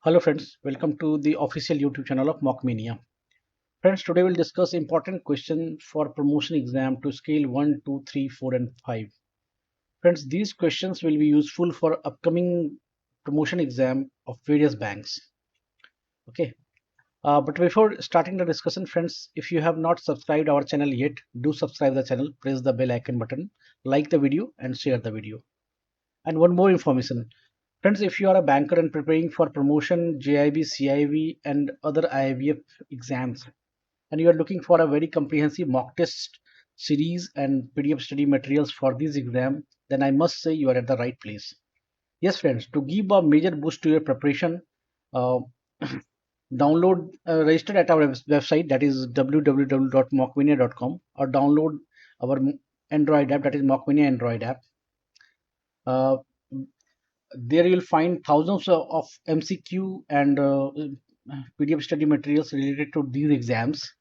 Hello friends, welcome to the official YouTube channel of Mockmania. Friends, today we'll discuss important question for promotion exam to scale 1, 2, 3, 4 and 5. Friends, these questions will be useful for upcoming promotion exam of various banks. Okay. But before starting the discussion, friends, if you have not subscribed our channel yet, do subscribe the channel, press the bell icon button, like the video and share the video. And one more information. Friends, if you are a banker and preparing for promotion, JIIB, CIIB, and other IIBF exams, and you are looking for a very comprehensive mock test series and PDF study materials for this exam, then I must say you are at the right place. Yes, friends, to give a major boost to your preparation, uh, register at our website, that is www.mockmania.com, or download our Android app, that is Mockmania Android app. Uh, there you'll find thousands of MCQ and PDF study materials related to these exams,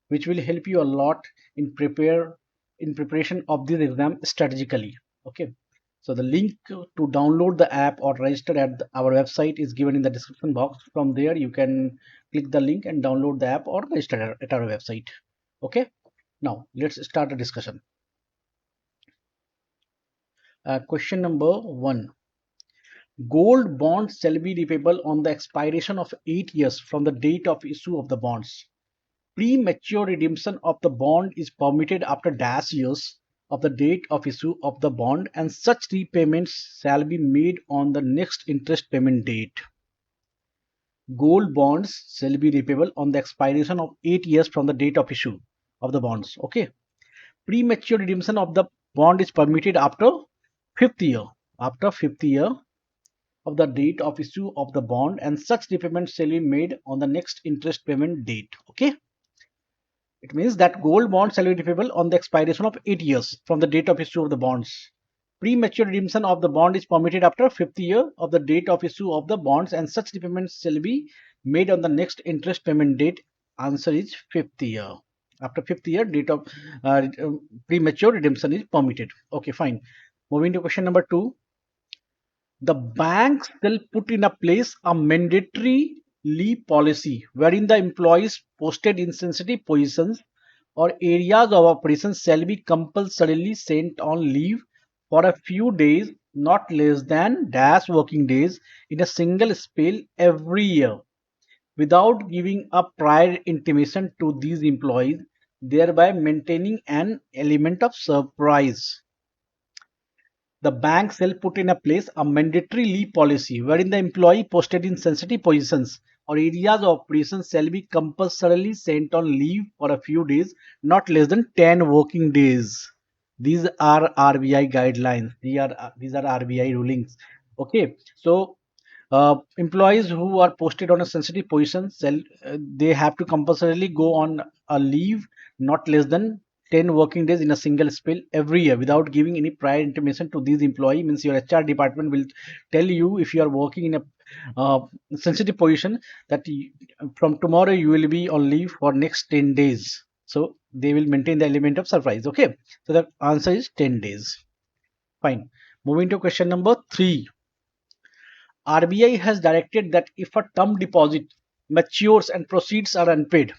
which will help you a lot in preparation of this exam strategically. Okay, so the link to download the app or register at our website is given in the description box. From there you can click the link and download the app or register at our website. Okay, now let's start the discussion. Question number 1. Gold bonds shall be repayable on the expiration of 8 years from the date of issue of the bonds. Premature redemption of the bond is permitted after dash years of the date of issue of the bond, and such repayments shall be made on the next interest payment date. Gold bonds shall be repayable on the expiration of 8 years from the date of issue of the bonds. Okay. Premature redemption of the bond is permitted after fifth year. After fifth year of the date of issue of the bond, and such repayment shall be made on the next interest payment date. Okay. It means that gold bonds shall be repayable on the expiration of 8 years from the date of issue of the bonds. Premature redemption of the bond is permitted after fifth year of the date of issue of the bonds, and such repayments shall be made on the next interest payment date. Answer is fifth year. After fifth year, date of premature redemption is permitted. Okay, fine. Moving to question number 2. The banks shall put in a place a mandatory leave policy wherein the employees posted in sensitive positions or areas of operations shall be compulsorily sent on leave for a few days, not less than dash working days, in a single spell every year, without giving a prior intimation to these employees, thereby maintaining an element of surprise. The bank shall put in a place a mandatory leave policy wherein the employee posted in sensitive positions or areas of operations shall be compulsorily sent on leave for a few days, not less than 10 working days. These are RBI guidelines. These are RBI rulings. Okay, so employees who are posted on a sensitive position they have to compulsorily go on a leave not less than 10 working days in a single spell every year without giving any prior intimation to these employee. Means your HR department will tell you if you are working in a sensitive position that from tomorrow you will be on leave for next 10 days, so they will maintain the element of surprise. Okay, so the answer is 10 days. Fine. Moving to question number 3. RBI has directed that if a term deposit matures and proceeds are unpaid,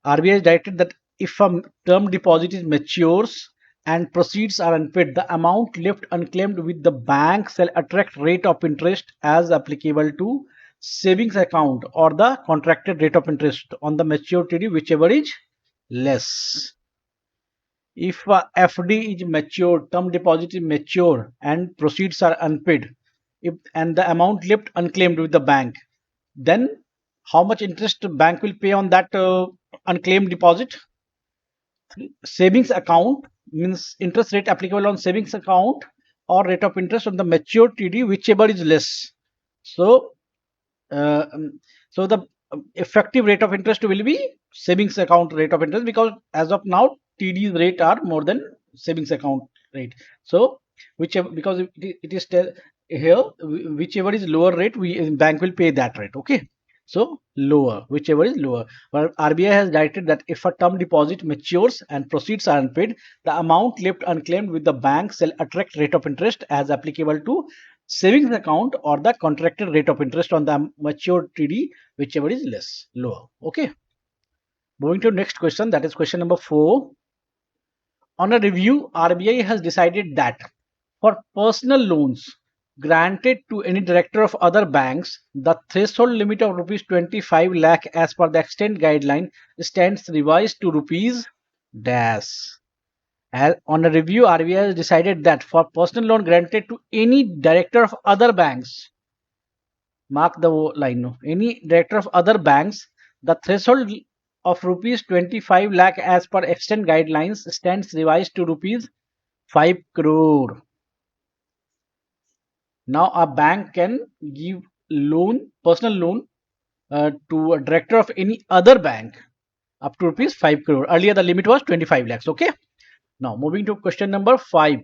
RBI has directed that if a term deposit is matures and proceeds are unpaid, the amount left unclaimed with the bank shall attract rate of interest as applicable to savings account or the contracted rate of interest on the maturity, whichever is less. If FD is mature, term deposit is mature and proceeds are unpaid, and the amount left unclaimed with the bank, then how much interest the bank will pay on that unclaimed deposit? Savings account means interest rate applicable on savings account or rate of interest on the mature TD, whichever is less. So, uh, um, so the effective rate of interest will be savings account rate of interest, because as of now TD's rate are more than savings account rate. So whichever, because it is here, whichever is lower rate, we bank will pay that rate. Okay, so lower, whichever is lower. But RBI has directed that if a term deposit matures and proceeds are unpaid, the amount left unclaimed with the bank shall attract rate of interest as applicable to savings account or the contracted rate of interest on the mature TD, whichever is lower. Okay. Moving to next question, that is question number 4. On a review, RBI has decided that for personal loans granted to any director of other banks, the threshold limit of rupees 25 lakh as per the extent guideline stands revised to rupees dash. On a review, RBI has decided that for personal loan granted to any director of other banks, mark the line, no, any director of other banks, the threshold of rupees 25 lakh as per extent guidelines stands revised to rupees 5 crore. Now a bank can give personal loan to a director of any other bank up to rupees 5 crore. Earlier the limit was 25 lakhs. Okay. Now moving to question number 5.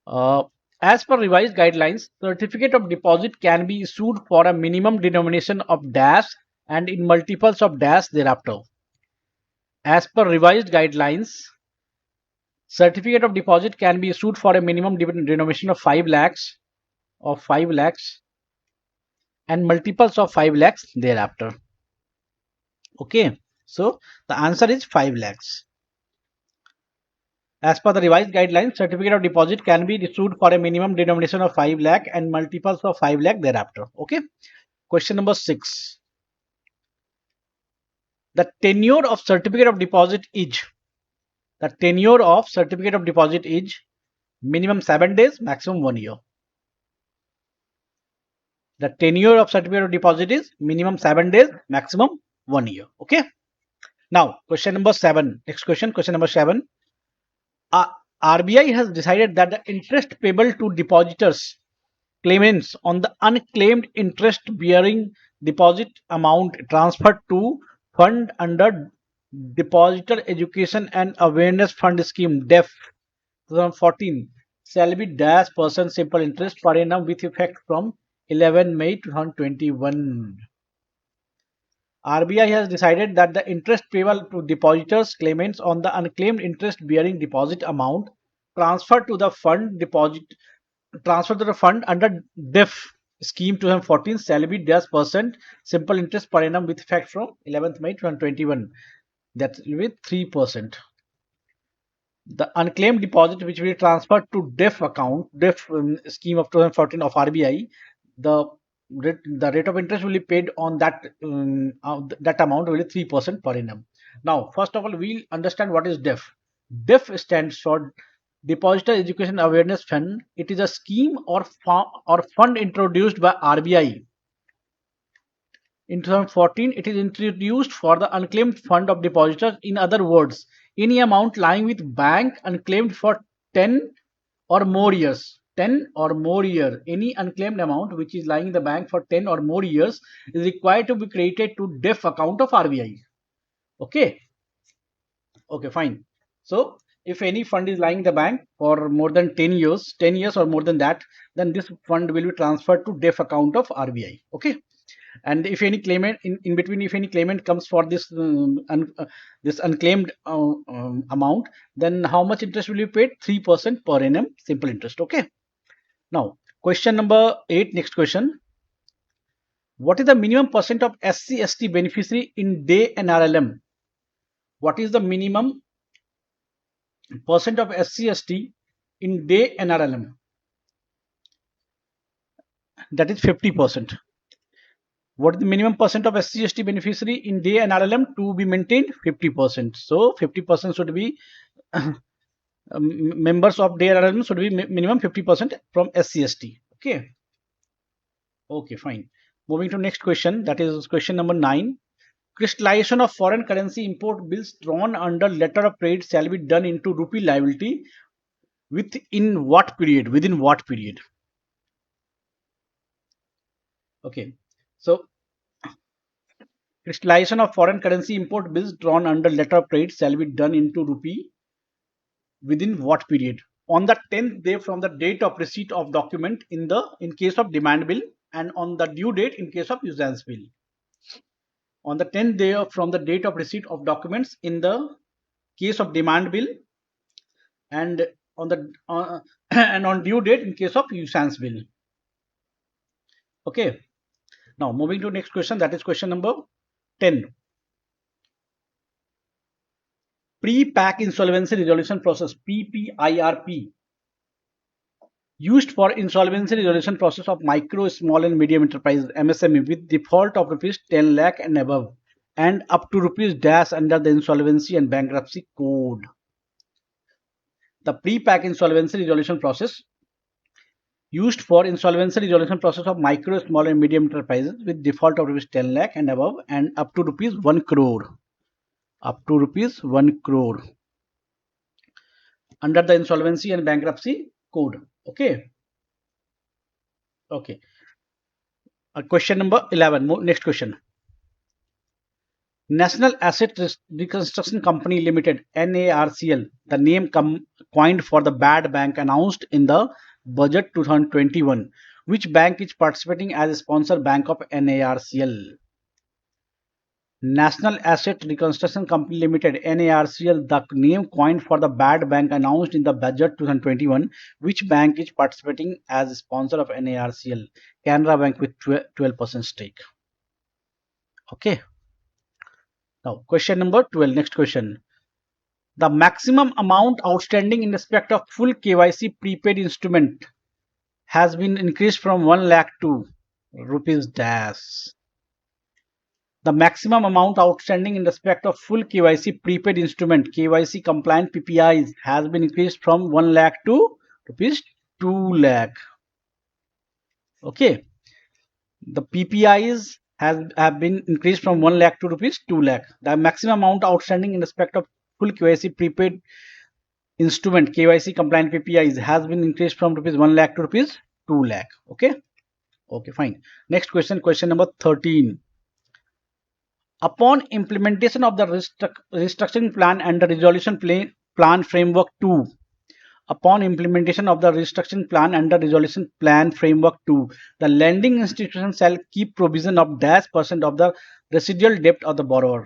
Uh, as per revised guidelines, certificate of deposit can be issued for a minimum denomination of dash and in multiples of dash thereafter. As per revised guidelines, certificate of deposit can be issued for a minimum denomination of 5 lakhs and multiples of 5 lakhs thereafter. Okay, so the answer is 5 lakhs. As per the revised guidelines, certificate of deposit can be issued for a minimum denomination of 5 lakh and multiples of 5 lakh thereafter. Okay. Question number 6. The tenure of certificate of deposit is minimum 7 days, maximum 1 year. The tenure of certificate of deposit is minimum 7 days, maximum 1 year. Okay. Now, question number 7. Next question number 7. RBI has decided that the interest payable to depositors claimants on the unclaimed interest bearing deposit amount transferred to fund under Depositor Education and Awareness Fund Scheme DEF 2014 shall be dash percent simple interest per annum with effect from 11 May 2021. RBI has decided that the interest payable to depositors claimants on the unclaimed interest bearing deposit amount transferred to the fund under DEF scheme 2014 shall be dash percent simple interest per annum with effect from 11th May 2021. That will be 3%. The unclaimed deposit which will be transferred to DEF account, DEF scheme of 2014 of RBI, the rate of interest will be paid on that amount will be 3% per annum. Now, first of all, we'll understand what is DEF. DEF stands for Depositor Education Awareness Fund. It is a scheme or fund introduced by RBI. In 2014, it is introduced for the unclaimed fund of depositors. In other words, any amount lying with bank unclaimed for 10 or more years. 10 or more year, any unclaimed amount which is lying in the bank for 10 or more years is required to be credited to DEF account of RBI. Okay. Okay, fine. So if any fund is lying in the bank for more than 10 years or more than that, then this fund will be transferred to DEF account of RBI. Okay. And if any claimant in between, if any claimant comes for this this unclaimed amount, then how much interest will be paid? 3% per annum simple interest. Okay. Now, question number 8. Next question. What is the minimum percent of SC/ST beneficiary in day NRLM? What is the minimum percent of SC/ST in day NRLM? That is 50%. What is the minimum percent of SC/ST beneficiary in day NRLM to be maintained? 50%. So 50% should be members of day NRLM should be minimum 50% from SC/ST. Okay. Okay, fine. Moving to next question, that is question number 9. Crystallization of foreign currency import bills drawn under letter of credit shall be done into rupee liability within what period? Within what period? Okay. So crystallization of foreign currency import bills drawn under letter of credit shall be done into rupee within what period? On the 10th day from the date of receipt of document in case of demand bill, and on the due date in case of usance bill. On the 10th day from the date of receipt of documents in the case of demand bill, and on the and on due date in case of usance bill. Okay. Now moving to next question, that is question number 10. Pre-pack insolvency resolution process, PPIRP, used for insolvency resolution process of micro, small and medium enterprises MSME with default of rupees 10 lakh and above and up to rupees dash under the insolvency and bankruptcy code. The pre-pack insolvency resolution process used for insolvency resolution process of micro, small and medium enterprises with default of rupees 10 lakh and above and up to rupees 1 crore. Up to rupees 1 crore under the insolvency and bankruptcy code. Okay. Okay. Question number 11. Next question. National Asset Reconstruction Company Limited, NARCL, the name coined for the bad bank announced in the budget 2021. Which bank is participating as a sponsor bank of NARCL? National Asset Reconstruction Company Limited, NARCL, the name coined for the bad bank announced in the budget 2021. Which bank is participating as a sponsor of NARCL? Canara Bank with 12% stake. Okay. Now, question number 12. Next question. The maximum amount outstanding in respect of full KYC prepaid instrument has been increased from 1 lakh to rupees dash. The maximum amount outstanding in respect of full KYC prepaid instrument KYC compliant PPIs has been increased from 1 lakh to rupees 2 lakh. Okay. The PPIs have been increased from 1 lakh to rupees 2 lakh. The maximum amount outstanding in respect of full KYC prepaid instrument KYC compliant PPIs has been increased from rupees 1 lakh to rupees 2 lakh. Okay. Okay, fine. Next question, question number 13. Upon implementation of the restructuring plan and the resolution plan framework 2, upon implementation of the restructuring plan and the resolution plan framework 2, the lending institution shall keep provision of -% of the residual debt of the borrower.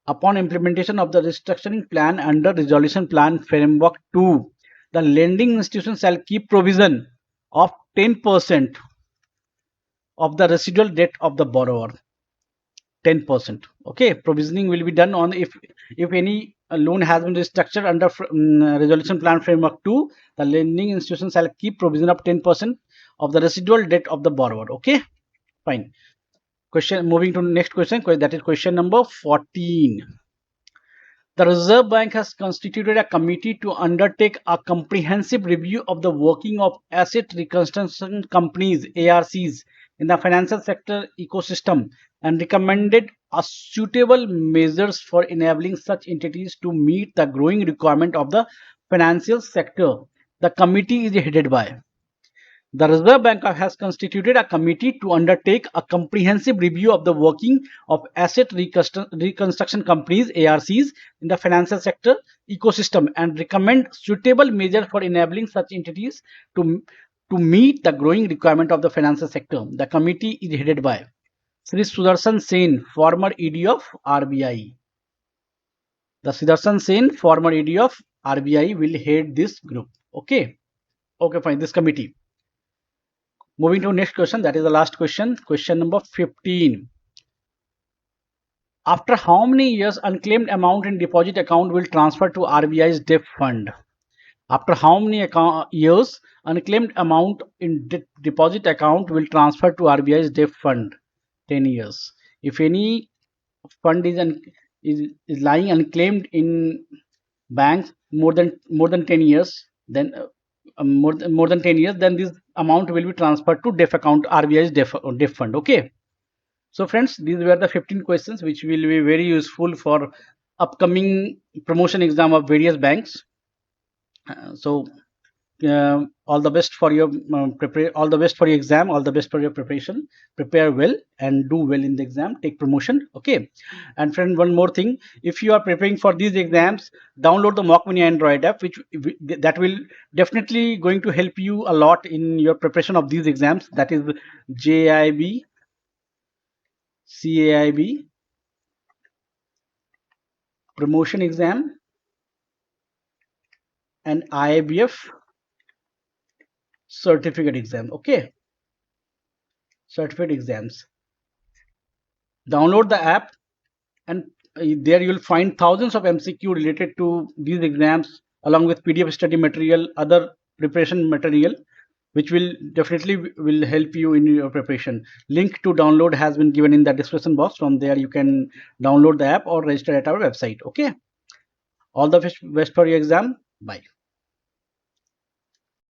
Upon implementation of the restructuring plan and the resolution plan framework 2, the lending institution shall keep provision of 10% of the residual debt of the borrower. 10%. Okay, provisioning will be done on if any loan has been restructured under resolution plan framework 2, the lending institution shall keep provision of 10% of the residual debt of the borrower. Okay, fine. Question, moving to next question, that is question number 14. The Reserve Bank has constituted a committee to undertake a comprehensive review of the working of asset reconstruction companies ARCs in the financial sector ecosystem and recommended a suitable measures for enabling such entities to meet the growing requirement of the financial sector. The committee is headed by the Reserve Bank has constituted a committee to undertake a comprehensive review of the working of asset reconstruction companies ARCs in the financial sector ecosystem and recommend suitable measures for enabling such entities to meet the growing requirement of the financial sector. The committee is headed by Sri Sudarshan Sen, former ED of RBI. The Sudarshan Sen, former ED of RBI, will head this group. Okay. Okay, fine. This committee. Moving to next question, that is the last question, question number 15. After how many years unclaimed amount in deposit account will transfer to RBI's DEF fund? After how many years unclaimed amount in deposit account will transfer to RBI's DEF fund? 10 years. If any fund is lying unclaimed in banks more than 10 years, then more than 10 years, then this amount will be transferred to DEF account, RBI's DEF fund. Okay. So friends, these were the 15 questions which will be very useful for upcoming promotion exam of various banks. All the best for your all the best for your exam, all the best for your preparation. Prepare well and do well in the exam, take promotion. Okay. And friend, one more thing, if you are preparing for these exams, download the Mock Mini Android app, that will definitely going to help you a lot in your preparation of these exams. That is JAIIB, CAIIB promotion exam and IIBF certificate exam. Okay, certificate exams. Download the app, and there you'll find thousands of MCQ related to these exams, along with PDF study material, other preparation material, which will definitely will help you in your preparation. Link to download has been given in the description box. From there you can download the app or register at our website. Okay, all the best for your exam. Bye.